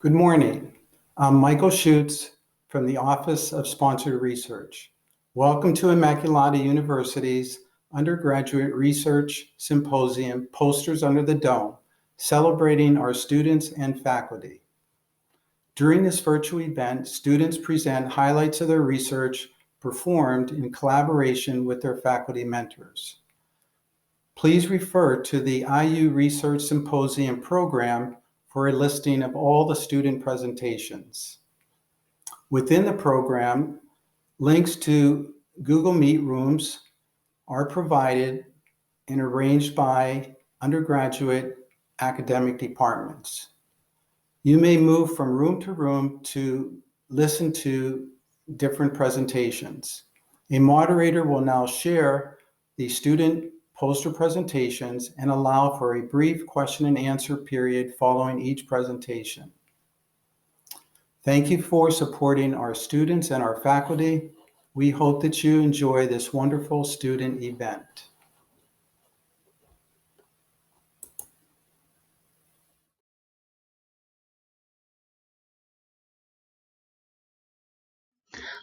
Good morning. I'm Michael Schutz from the Office of Sponsored Research. Welcome to Immaculata University's Undergraduate Research Symposium, Posters Under the Dome, celebrating our students and faculty. During this virtual event, students present highlights of their research performed in collaboration with their faculty mentors. Please refer to the IU Research Symposium program for a listing of all the student presentations. Within the program, links to Google Meet rooms are provided and arranged by undergraduate academic departments. You may move from room to room to listen to different presentations. A moderator will now share the student poster presentations and allow for a brief question and answer period following each presentation. Thank you for supporting our students and our faculty. We hope that you enjoy this wonderful student event.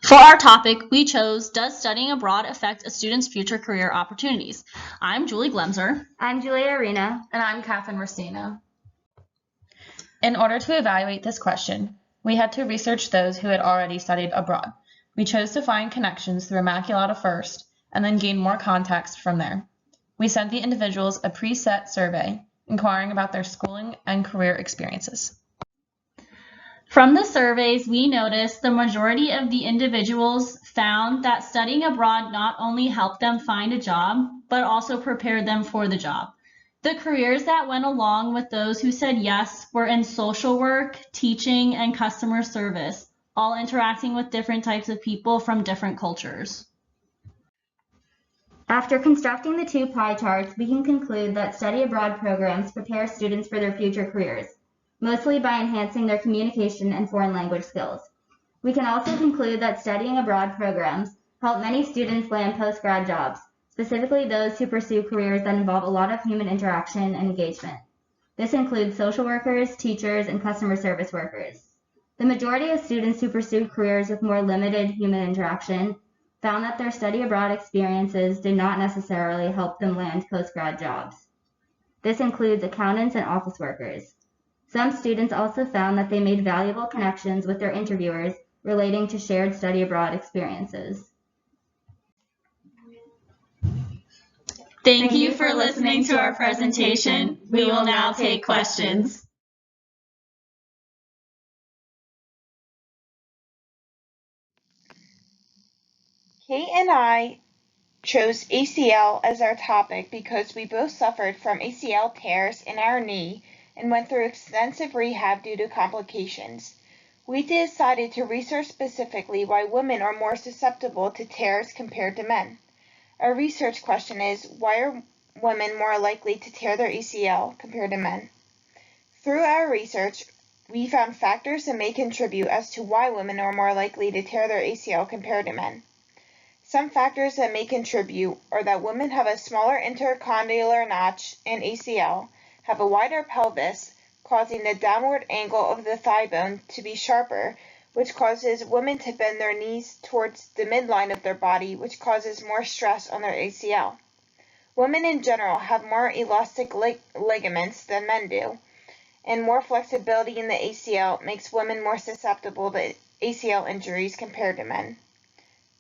For our topic, we chose, Does Studying Abroad Affect a Student's Future Career Opportunities? I'm Julie Glemser. I'm Julia Arena. And I'm Catherine Rustino. In order to evaluate this question, we had to research those who had already studied abroad. We chose to find connections through Immaculata first, and then gain more context from there. We sent the individuals a preset survey, inquiring about their schooling and career experiences. From the surveys, we noticed the majority of the individuals found that studying abroad not only helped them find a job, but also prepared them for the job. The careers that went along with those who said yes were in social work, teaching, and customer service, all interacting with different types of people from different cultures. After constructing the two pie charts, we can conclude that study abroad programs prepare students for their future careers, mostly by enhancing their communication and foreign language skills. We can also conclude that studying abroad programs help many students land post-grad jobs, specifically those who pursue careers that involve a lot of human interaction and engagement. This includes social workers, teachers, and customer service workers. The majority of students who pursued careers with more limited human interaction found that their study abroad experiences did not necessarily help them land post-grad jobs. This includes accountants and office workers. Some students also found that they made valuable connections with their interviewers relating to shared study abroad experiences. Thank you for listening to our presentation. We will now take questions. Kate and I chose ACL as our topic because we both suffered from ACL tears in our knee and went through extensive rehab due to complications. We decided to research specifically why women are more susceptible to tears compared to men. Our research question is, why are women more likely to tear their ACL compared to men? Through our research, we found factors that may contribute as to why women are more likely to tear their ACL compared to men. Some factors that may contribute are that women have a smaller intercondylar notch and ACL, have a wider pelvis, causing the downward angle of the thigh bone to be sharper, which causes women to bend their knees towards the midline of their body, which causes more stress on their ACL. Women in general have more elastic ligaments than men do, and more flexibility in the ACL makes women more susceptible to ACL injuries compared to men.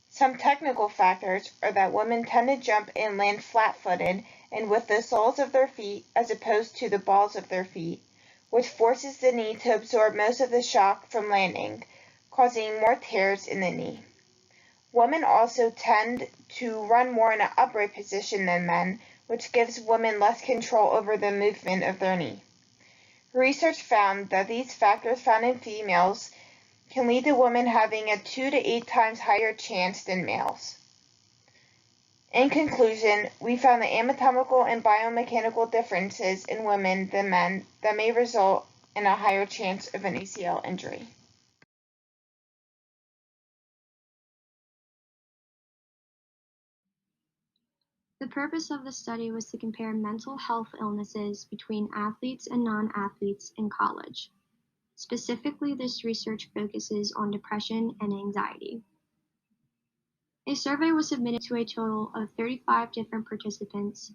Some technical factors are that women tend to jump and land flat-footed and with the soles of their feet as opposed to the balls of their feet, which forces the knee to absorb most of the shock from landing, causing more tears in the knee. Women also tend to run more in an upright position than men, which gives women less control over the movement of their knee. Research found that these factors found in females can lead to women having a 2 to 8 times higher chance than males. In conclusion, we found the anatomical and biomechanical differences in women than men that may result in a higher chance of an ACL injury. The purpose of the study was to compare mental health illnesses between athletes and non-athletes in college. Specifically, this research focuses on depression and anxiety. A survey was submitted to a total of 35 different participants,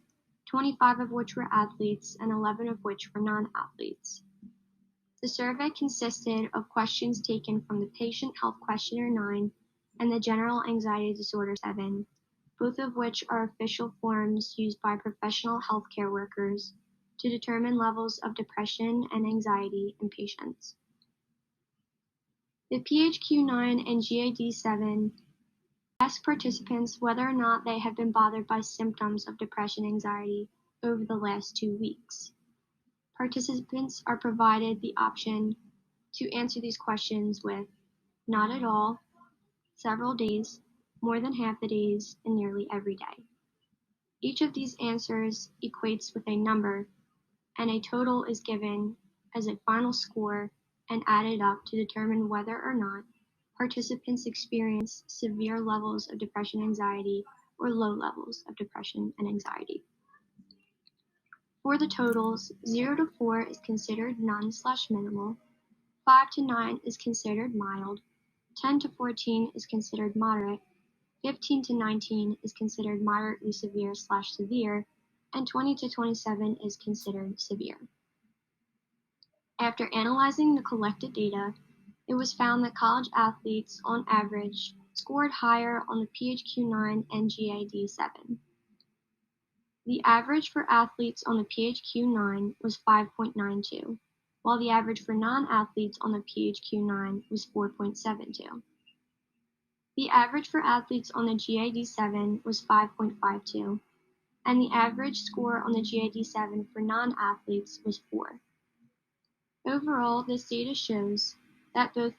25 of which were athletes and 11 of which were non-athletes. The survey consisted of questions taken from the Patient Health Questionnaire 9 and the General Anxiety Disorder 7, both of which are official forms used by professional healthcare workers to determine levels of depression and anxiety in patients. The PHQ-9 and GAD-7 ask participants whether or not they have been bothered by symptoms of depression and anxiety over the last 2 weeks. Participants are provided the option to answer these questions with not at all, several days, more than half the days, and nearly every day. Each of these answers equates with a number, and a total is given as a final score and added up to determine whether or not participants experience severe levels of depression and anxiety or low levels of depression and anxiety. For the totals, 0 to 4 is considered none/minimal, 5 to 9 is considered mild, 10 to 14 is considered moderate, 15 to 19 is considered moderately severe/severe, and 20 to 27 is considered severe. After analyzing the collected data, it was found that college athletes, on average, scored higher on the PHQ-9 and GAD-7. The average for athletes on the PHQ-9 was 5.92, while the average for non-athletes on the PHQ-9 was 4.72. The average for athletes on the GAD-7 was 5.52, and the average score on the GAD-7 for non-athletes was 4. Overall, this data shows that both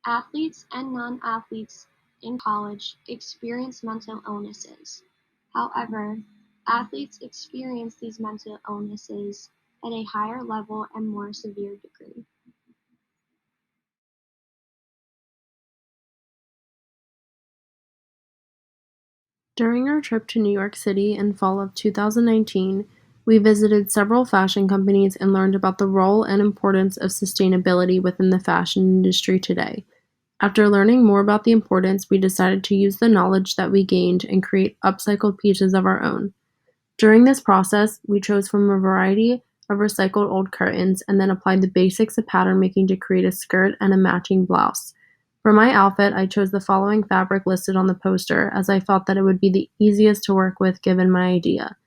athletes and non-athletes in college experience mental illnesses. However, athletes experience these mental illnesses at a higher level and more severe degree. During our trip to New York City in fall of 2019, we visited several fashion companies and learned about the role and importance of sustainability within the fashion industry today. After learning more about the importance, we decided to use the knowledge that we gained and create upcycled pieces of our own. During this process, we chose from a variety of recycled old curtains and then applied the basics of pattern making to create a skirt and a matching blouse. For my outfit, I chose the following fabric listed on the poster, as I felt that it would be the easiest to work with given my idea.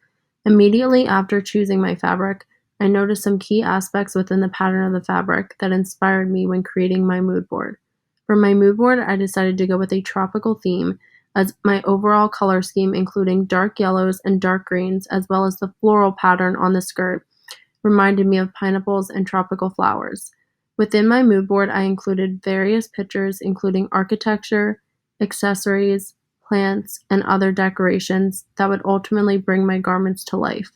Immediately after choosing my fabric, I noticed some key aspects within the pattern of the fabric that inspired me when creating my mood board. For my mood board, I decided to go with a tropical theme, as my overall color scheme, including dark yellows and dark greens, as well as the floral pattern on the skirt, reminded me of pineapples and tropical flowers. Within my mood board, I included various pictures, including architecture, accessories, plants, and other decorations that would ultimately bring my garments to life.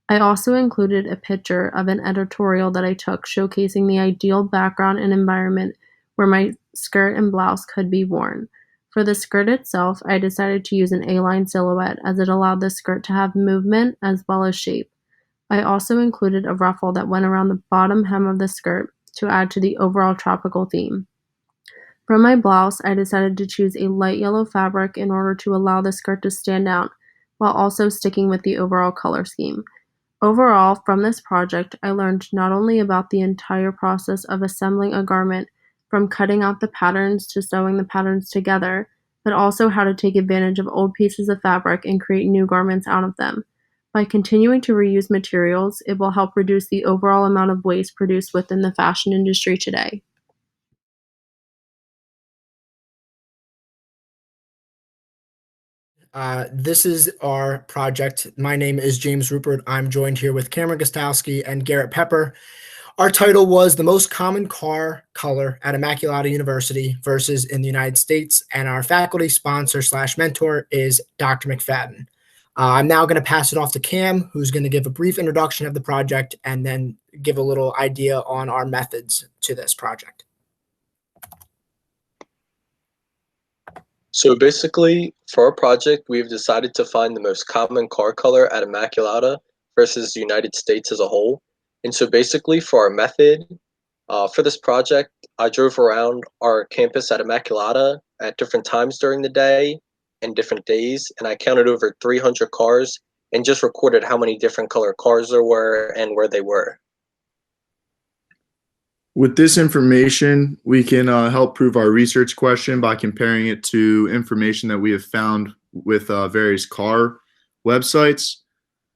I also included a picture of an editorial that I took showcasing the ideal background and environment where my skirt and blouse could be worn. For the skirt itself, I decided to use an A-line silhouette as it allowed the skirt to have movement as well as shape. I also included a ruffle that went around the bottom hem of the skirt to add to the overall tropical theme. For my blouse, I decided to choose a light yellow fabric in order to allow the skirt to stand out, while also sticking with the overall color scheme. Overall, from this project, I learned not only about the entire process of assembling a garment, from cutting out the patterns to sewing the patterns together, but also how to take advantage of old pieces of fabric and create new garments out of them. By continuing to reuse materials, it will help reduce the overall amount of waste produced within the fashion industry today. This is our project. My name is James Rupert. I'm joined here with Cameron Gostowski and Garrett Pepper. Our title was The Most Common Car Color at Immaculata University versus in the United States, and our faculty sponsor / mentor is Dr. McFadden. I'm now going to pass it off to Cam, who's going to give a brief introduction of the project and then give a little idea on our methods to this project. So basically, for our project, we've decided to find the most common car color at Immaculata versus the United States as a whole. And so basically, for our method, For this project, I drove around our campus at Immaculata at different times during the day and different days, and I counted over 300 cars and just recorded how many different color cars there were and where they were. With this information, we can help prove our research question by comparing it to information that we have found with various car websites.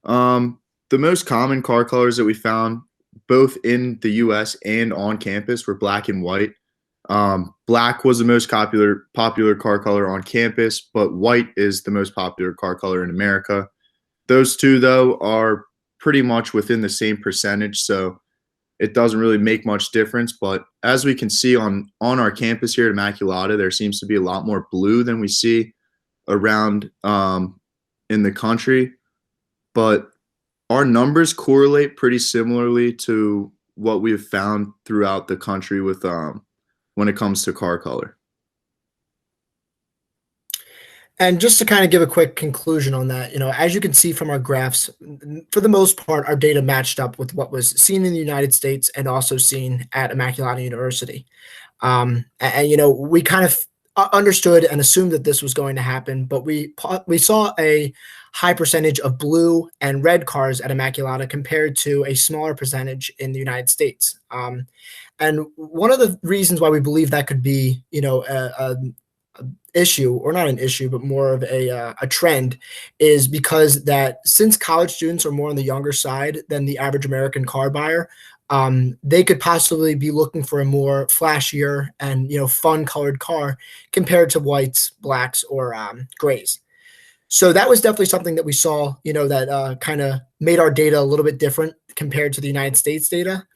The most common car colors that we found, both in the US and on campus, were black and white. Black was the most popular car color on campus, but white is the most popular car color in America. Those two, though, are pretty much within the same percentage, so it doesn't really make much difference. But as we can see on our campus here at Immaculata, there seems to be a lot more blue than we see around in the country. But our numbers correlate pretty similarly to what we've found throughout the country with when it comes to car color. And just to kind of give a quick conclusion on that, as you can see from our graphs, for the most part, our data matched up with what was seen in the United States and also seen at Immaculata University. And we kind of understood and assumed that this was going to happen, but we saw a high percentage of blue and red cars at Immaculata compared to a smaller percentage in the United States. And one of the reasons why we believe that could be, a issue, or not an issue, but more of a trend, is because that since college students are more on the younger side than the average American car buyer, they could possibly be looking for a more flashier and fun colored car compared to whites, blacks, or grays. So that was definitely something that we saw, that kind of made our data a little bit different compared to the United States data.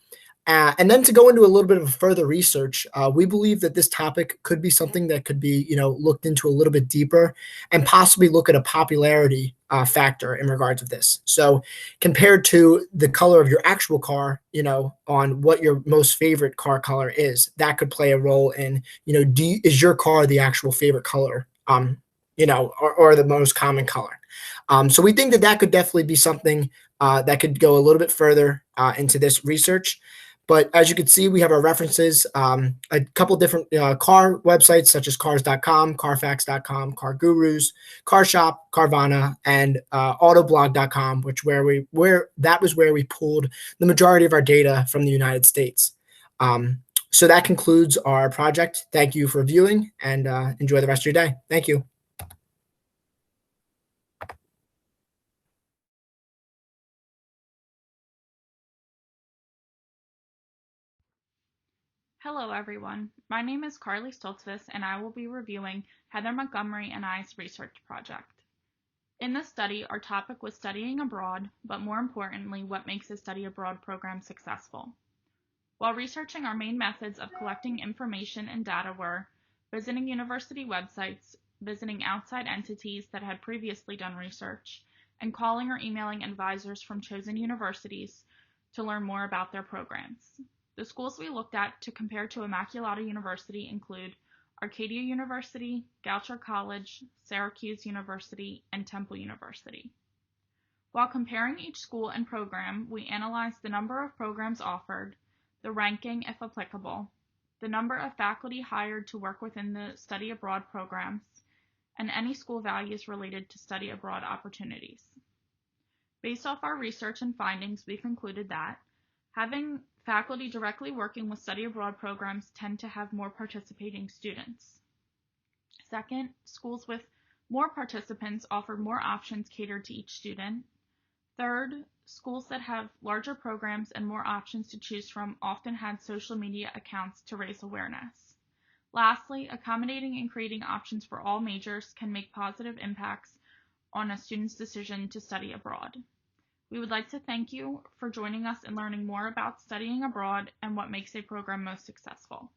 And then to go into a little bit of further research, we believe that this topic could be something that could be, looked into a little bit deeper and possibly look at a popularity factor in regards of this. So compared to the color of your actual car, on what your most favorite car color is, that could play a role in, is your car the actual favorite color, or the most common color. So we think that could definitely be something that could go a little bit further into this research. But as you can see, we have our references, a couple different car websites such as cars.com, carfax.com, Car Gurus, CarShop, Carvana, and autoblog.com, that was where we pulled the majority of our data from the United States. So that concludes our project. Thank you for viewing, and enjoy the rest of your day. Thank you. Hello everyone, my name is Carly Stoltzfus and I will be reviewing Heather Montgomery and I's research project. In this study, our topic was studying abroad, but more importantly, what makes a study abroad program successful. While researching, our main methods of collecting information and data were visiting university websites, visiting outside entities that had previously done research, and calling or emailing advisors from chosen universities to learn more about their programs. The schools we looked at to compare to Immaculata University include Arcadia University, Goucher College, Syracuse University, and Temple University. While comparing each school and program, we analyzed the number of programs offered, the ranking if applicable, the number of faculty hired to work within the study abroad programs, and any school values related to study abroad opportunities. Based off our research and findings, we concluded that having faculty directly working with study abroad programs tend to have more participating students. Second, schools with more participants offer more options catered to each student. Third, schools that have larger programs and more options to choose from often had social media accounts to raise awareness. Lastly, accommodating and creating options for all majors can make positive impacts on a student's decision to study abroad. We would like to thank you for joining us and learning more about studying abroad and what makes a program most successful.